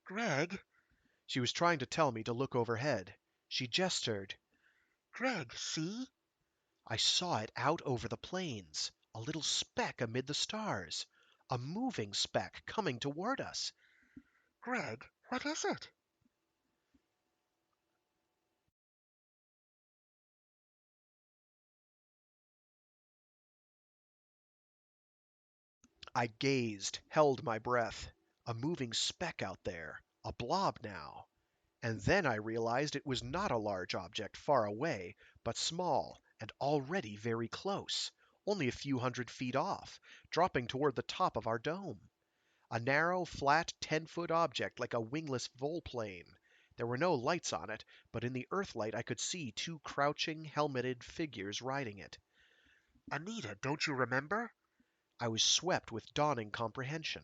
Speaker 2: "Greg."
Speaker 1: She was trying to tell me to look overhead. She gestured.
Speaker 2: "Greg, see?"
Speaker 1: I saw it out over the plains, a little speck amid the stars. A moving speck coming toward us.
Speaker 2: "Greg, what is it?"
Speaker 1: I gazed, held my breath. A moving speck out there. A blob now. And then I realized it was not a large object far away, but small and already very close, only a few 100 feet off, dropping toward the top of our dome. A narrow, flat 10-foot object like a wingless volplane, There were no lights on it, but in the Earthlight I could see two crouching, helmeted figures riding it.
Speaker 2: Anita, don't you remember?
Speaker 1: I was swept with dawning comprehension.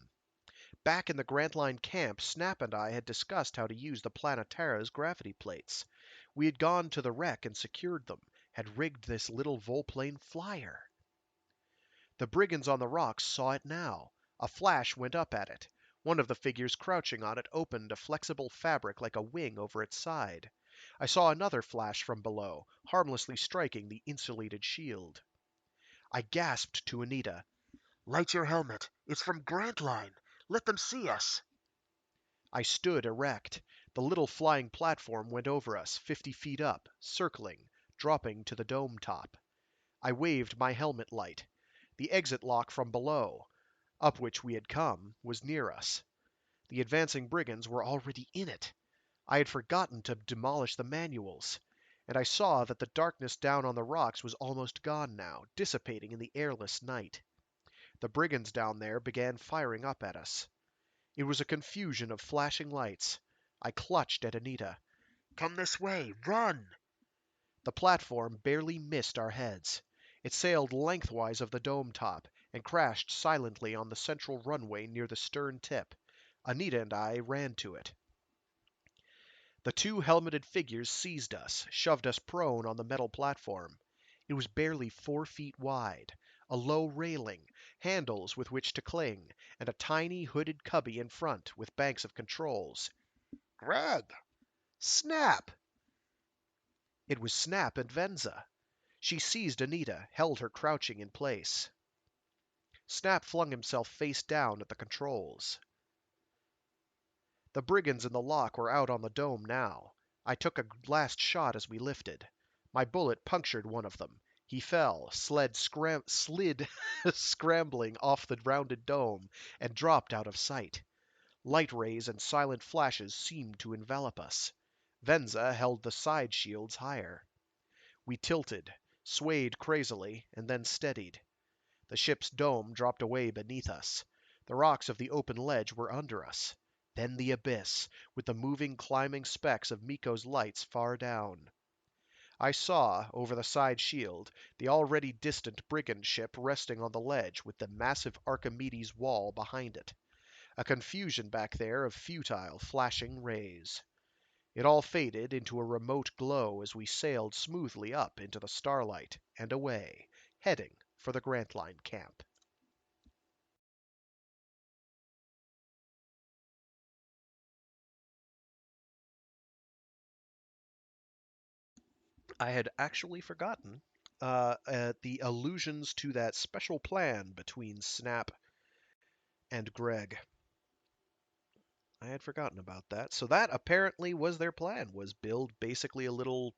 Speaker 1: Back in the Grantline camp, Snap and I had discussed how to use the Planetara's gravity plates. We had gone to the wreck and secured them, had rigged this little volplane flyer. The brigands on the rocks saw it now. A flash went up at it. One of the figures crouching on it opened a flexible fabric like a wing over its side. I saw another flash from below, harmlessly striking the insulated shield. I gasped to Anita.
Speaker 2: Light your helmet. It's from Grantline. Let them see us.
Speaker 1: I stood erect. The little flying platform went over us, 50 feet up, circling, dropping to the dome top. I waved my helmet light. The exit lock from below, up which we had come, was near us. The advancing brigands were already in it. I had forgotten to demolish the manuals, and I saw that the darkness down on the rocks was almost gone now, dissipating in the airless night. The brigands down there began firing up at us. It was a confusion of flashing lights. I clutched at Anita.
Speaker 2: Come this way. Run!
Speaker 1: The platform barely missed our heads. It sailed lengthwise of the dome top and crashed silently on the central runway near the stern tip. Anita and I ran to it. The two helmeted figures seized us, shoved us prone on the metal platform. It was barely 4 feet wide, a low railing, handles with which to cling, and a tiny hooded cubby in front with banks of controls.
Speaker 2: Greg!
Speaker 1: Snap! It was Snap and Venza. She seized Anita, held her crouching in place. Snap flung himself face down at the controls. The brigands in the lock were out on the dome now. I took a last shot as we lifted. My bullet punctured one of them. He fell, slid scrambling off the rounded dome, and dropped out of sight. Light rays and silent flashes seemed to envelop us. Venza held the side shields higher. We tilted, swayed crazily, and then steadied. The ship's dome dropped away beneath us. The rocks of the open ledge were under us. Then the abyss, with the moving, climbing specks of Miko's lights far down. I saw, over the side shield, the already distant brigand ship resting on the ledge with the massive Archimedes wall behind it. A confusion back there of futile, flashing rays. It all faded into a remote glow as we sailed smoothly up into the starlight and away, heading for the Grantline camp. I had actually forgotten the allusions to that special plan between Snap and Greg. I had forgotten about that. So that apparently was their plan, was build basically a little,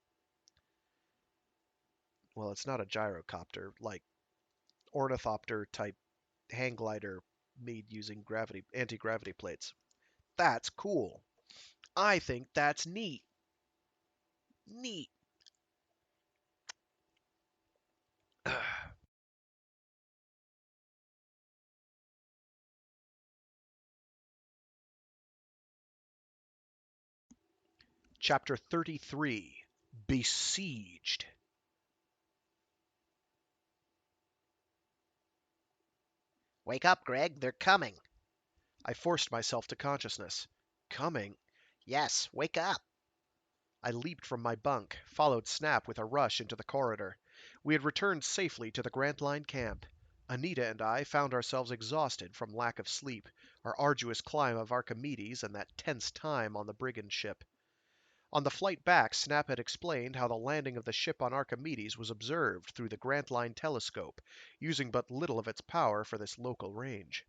Speaker 1: well, it's not a gyrocopter, like ornithopter type hang glider made using anti-gravity plates. That's cool. I think that's neat. Neat. Chapter 33, Besieged.
Speaker 2: Wake up, Greg. They're coming.
Speaker 1: I forced myself to consciousness. Coming?
Speaker 2: Yes, wake up.
Speaker 1: I leaped from my bunk, followed Snap with a rush into the corridor. We had returned safely to the Grantline camp. Anita and I found ourselves exhausted from lack of sleep, our arduous climb of Archimedes, and that tense time on the brigand ship. On the flight back, Snap had explained how the landing of the ship on Archimedes was observed through the Grantline telescope, using but little of its power for this local range.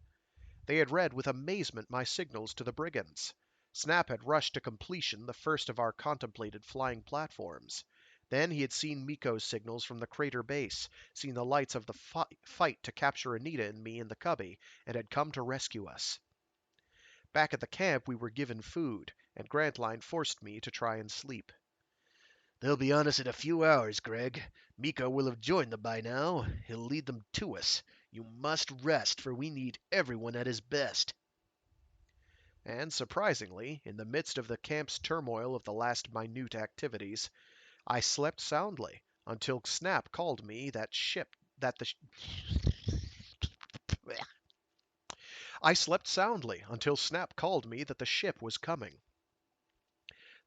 Speaker 1: They had read with amazement my signals to the brigands. Snap had rushed to completion the first of our contemplated flying platforms. Then he had seen Miko's signals from the crater base, seen the lights of the fight to capture Anita and me in the cubby, and had come to rescue us. Back at the camp, we were given food, and Grantline forced me to try and sleep.
Speaker 2: They'll be on us in a few hours, Greg. Miko will have joined them by now. He'll lead them to us. You must rest, for we need everyone at his best.
Speaker 1: And surprisingly, in the midst of the camp's turmoil of the last minute activities, I slept soundly until Snap called me that ship that the sh- I slept soundly until Snap called me that the ship was coming.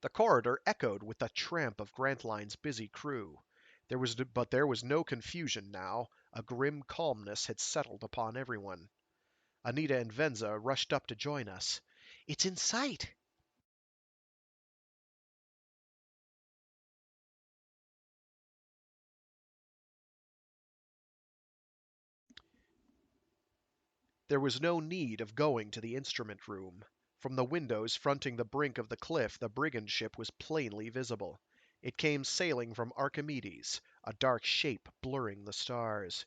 Speaker 1: The corridor echoed with the tramp of Grantline's busy crew. But there was no confusion now. A grim calmness had settled upon everyone. Anita and Venza rushed up to join us. "It's in sight!" There was no need of going to the instrument room. From the windows fronting the brink of the cliff, the brigand ship was plainly visible. It came sailing from Archimedes, a dark shape blurring the stars.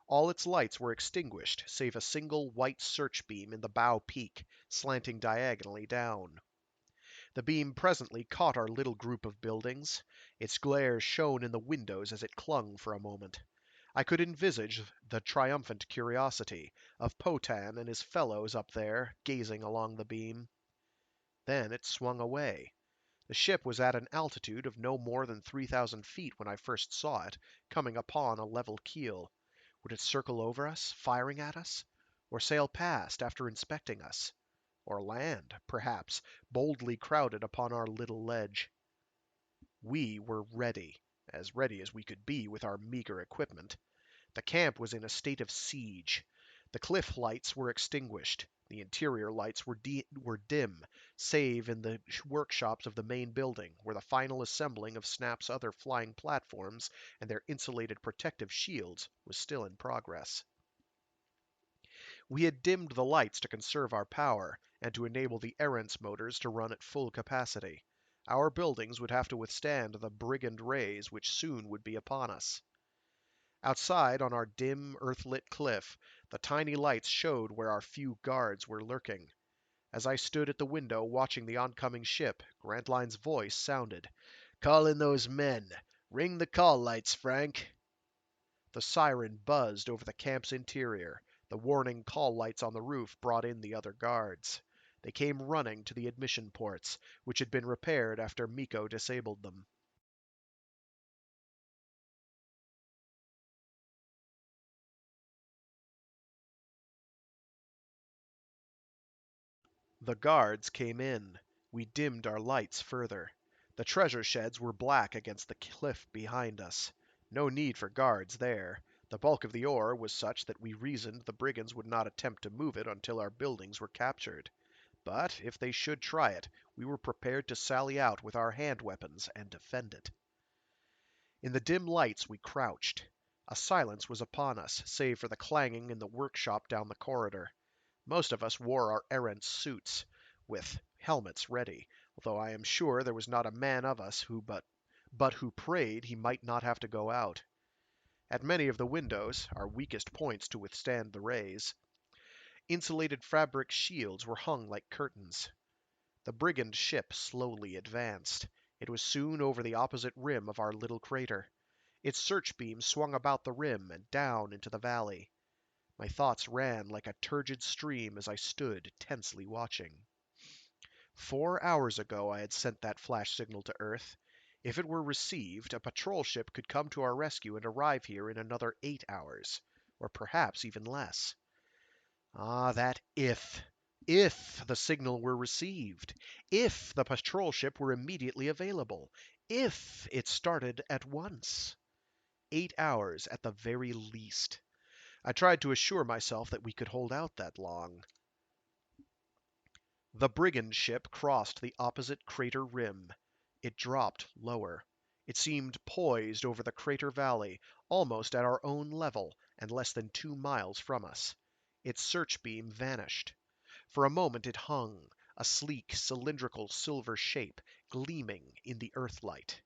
Speaker 1: All its lights were extinguished, save a single white search beam in the bow peak, slanting diagonally down. The beam presently caught our little group of buildings. Its glare shone in the windows as it clung for a moment. I could envisage the triumphant curiosity of Potan and his fellows up there, gazing along the beam. Then it swung away. The ship was at an altitude of no more than 3,000 feet when I first saw it, coming upon a level keel. Would it circle over us, firing at us? Or sail past after inspecting us? Or land, perhaps, boldly crowded upon our little ledge? We were ready as we could be with our meager equipment. The camp was in a state of siege. The cliff lights were extinguished. The interior lights were dim, save in the workshops of the main building, where the final assembling of Snap's other flying platforms and their insulated protective shields was still in progress. We had dimmed the lights to conserve our power, and to enable the Erentz motors to run at full capacity. Our buildings would have to withstand the brigand rays which soon would be upon us. Outside, on our dim, earth-lit cliff, the tiny lights showed where our few guards were lurking. As I stood at the window watching the oncoming ship, Grantline's voice sounded. "Call in those men. Ring the call lights, Frank." The siren buzzed over the camp's interior. The warning call lights on the roof brought in the other guards. They came running to the admission ports, which had been repaired after Miko disabled them. The guards came in. We dimmed our lights further. The treasure sheds were black against the cliff behind us. No need for guards there. The bulk of the ore was such that we reasoned the brigands would not attempt to move it until our buildings were captured. But if they should try it, we were prepared to sally out with our hand weapons and defend it. In the dim lights we crouched. A silence was upon us, save for the clanging in the workshop down the corridor. Most of us wore our Erentz suits, with helmets ready, although I am sure there was not a man of us who prayed he might not have to go out. At many of the windows, our weakest points to withstand the rays, insulated fabric shields were hung like curtains. The brigand ship slowly advanced. It was soon over the opposite rim of our little crater. Its search beam swung about the rim and down into the valley. My thoughts ran like a turgid stream as I stood tensely watching. 4 hours ago I had sent that flash signal to Earth. If it were received, a patrol ship could come to our rescue and arrive here in another 8 hours, or perhaps even less. Ah, that if! If the signal were received! If the patrol ship were immediately available! If it started at once! 8 hours at the very least. I tried to assure myself that we could hold out that long. The brigand ship crossed the opposite crater rim. It dropped lower. It seemed poised over the crater valley, almost at our own level and less than 2 miles from us. Its search beam vanished. For a moment it hung, a sleek, cylindrical silver shape, gleaming in the earthlight.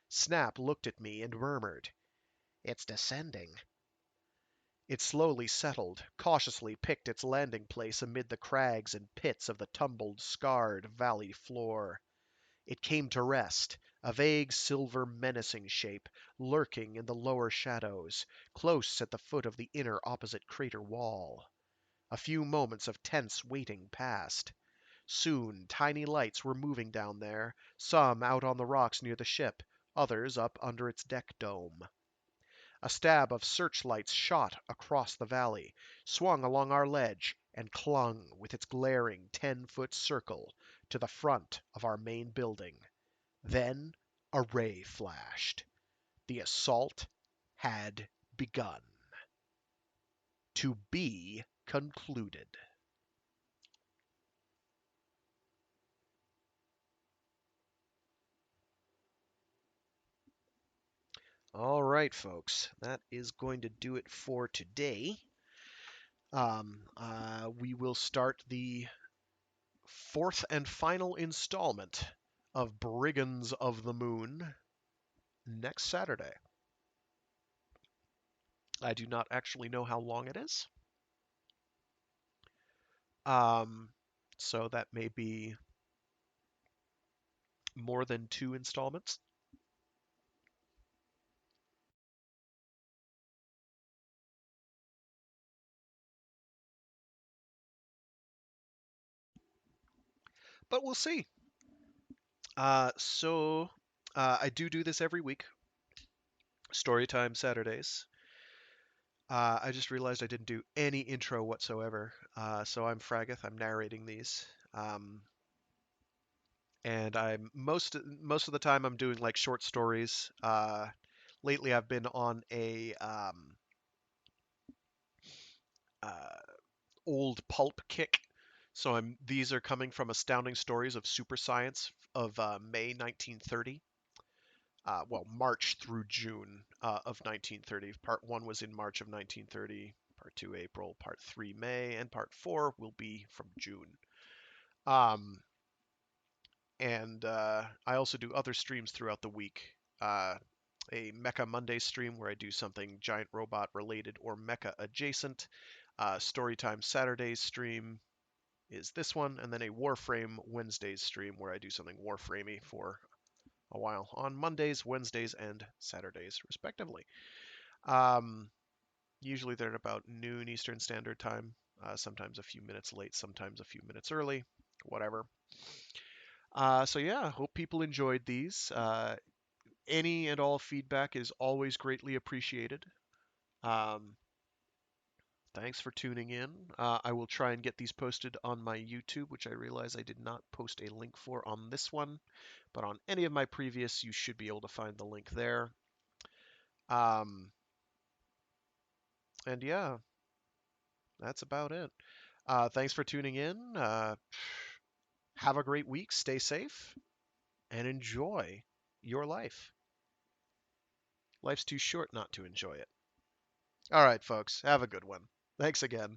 Speaker 1: Snap looked at me and murmured, "It's descending." It slowly settled, cautiously picked its landing place amid the crags and pits of the tumbled, scarred valley floor. It came to rest, a vague silver menacing shape, lurking in the lower shadows, close at the foot of the inner opposite crater wall. A few moments of tense waiting passed. Soon, tiny lights were moving down there, some out on the rocks near the ship, others up under its deck dome. A stab of searchlights shot across the valley, swung along our ledge, and clung with its glaring 10-foot circle to the front of our main building. Then a ray flashed. The assault had begun. To be concluded. All right, folks, that is going to do it for today. We will start the fourth and final installment of Brigands of the Moon next Saturday. I do not actually know how long it is. So that may be more than 2 installments. But we'll see. I do this every week. Storytime Saturdays. I just realized I didn't do any intro whatsoever. So I'm Fragath. I'm narrating these. And I'm most of the time I'm doing like short stories. Lately I've been on a uh, old pulp kick. So these are coming from Astounding Stories of Super Science of May 1930. Well, March through June of 1930. Part 1 was in March of 1930, Part 2 April, Part 3 May, and Part 4 will be from June. Um, and I also do other streams throughout the week. A Mecha Monday stream where I do something giant robot related or mecha adjacent. Storytime Saturdays stream is this one, and then a Warframe Wednesdays stream where I do something Warframey for a while on Mondays, Wednesdays, and Saturdays, respectively. Usually they're at about noon Eastern Standard Time, sometimes a few minutes late, sometimes a few minutes early, whatever. So yeah, hope people enjoyed these. Any and all feedback is always greatly appreciated. Um, Thanks for tuning in. I will try and get these posted on my YouTube, which I realize I did not post a link for on this one, but on any of my previous, you should be able to find the link there. And yeah, that's about it. Thanks for tuning in. Have a great week. Stay safe and enjoy your life. Life's too short not to enjoy it. All right, folks. Have a good one. Thanks again.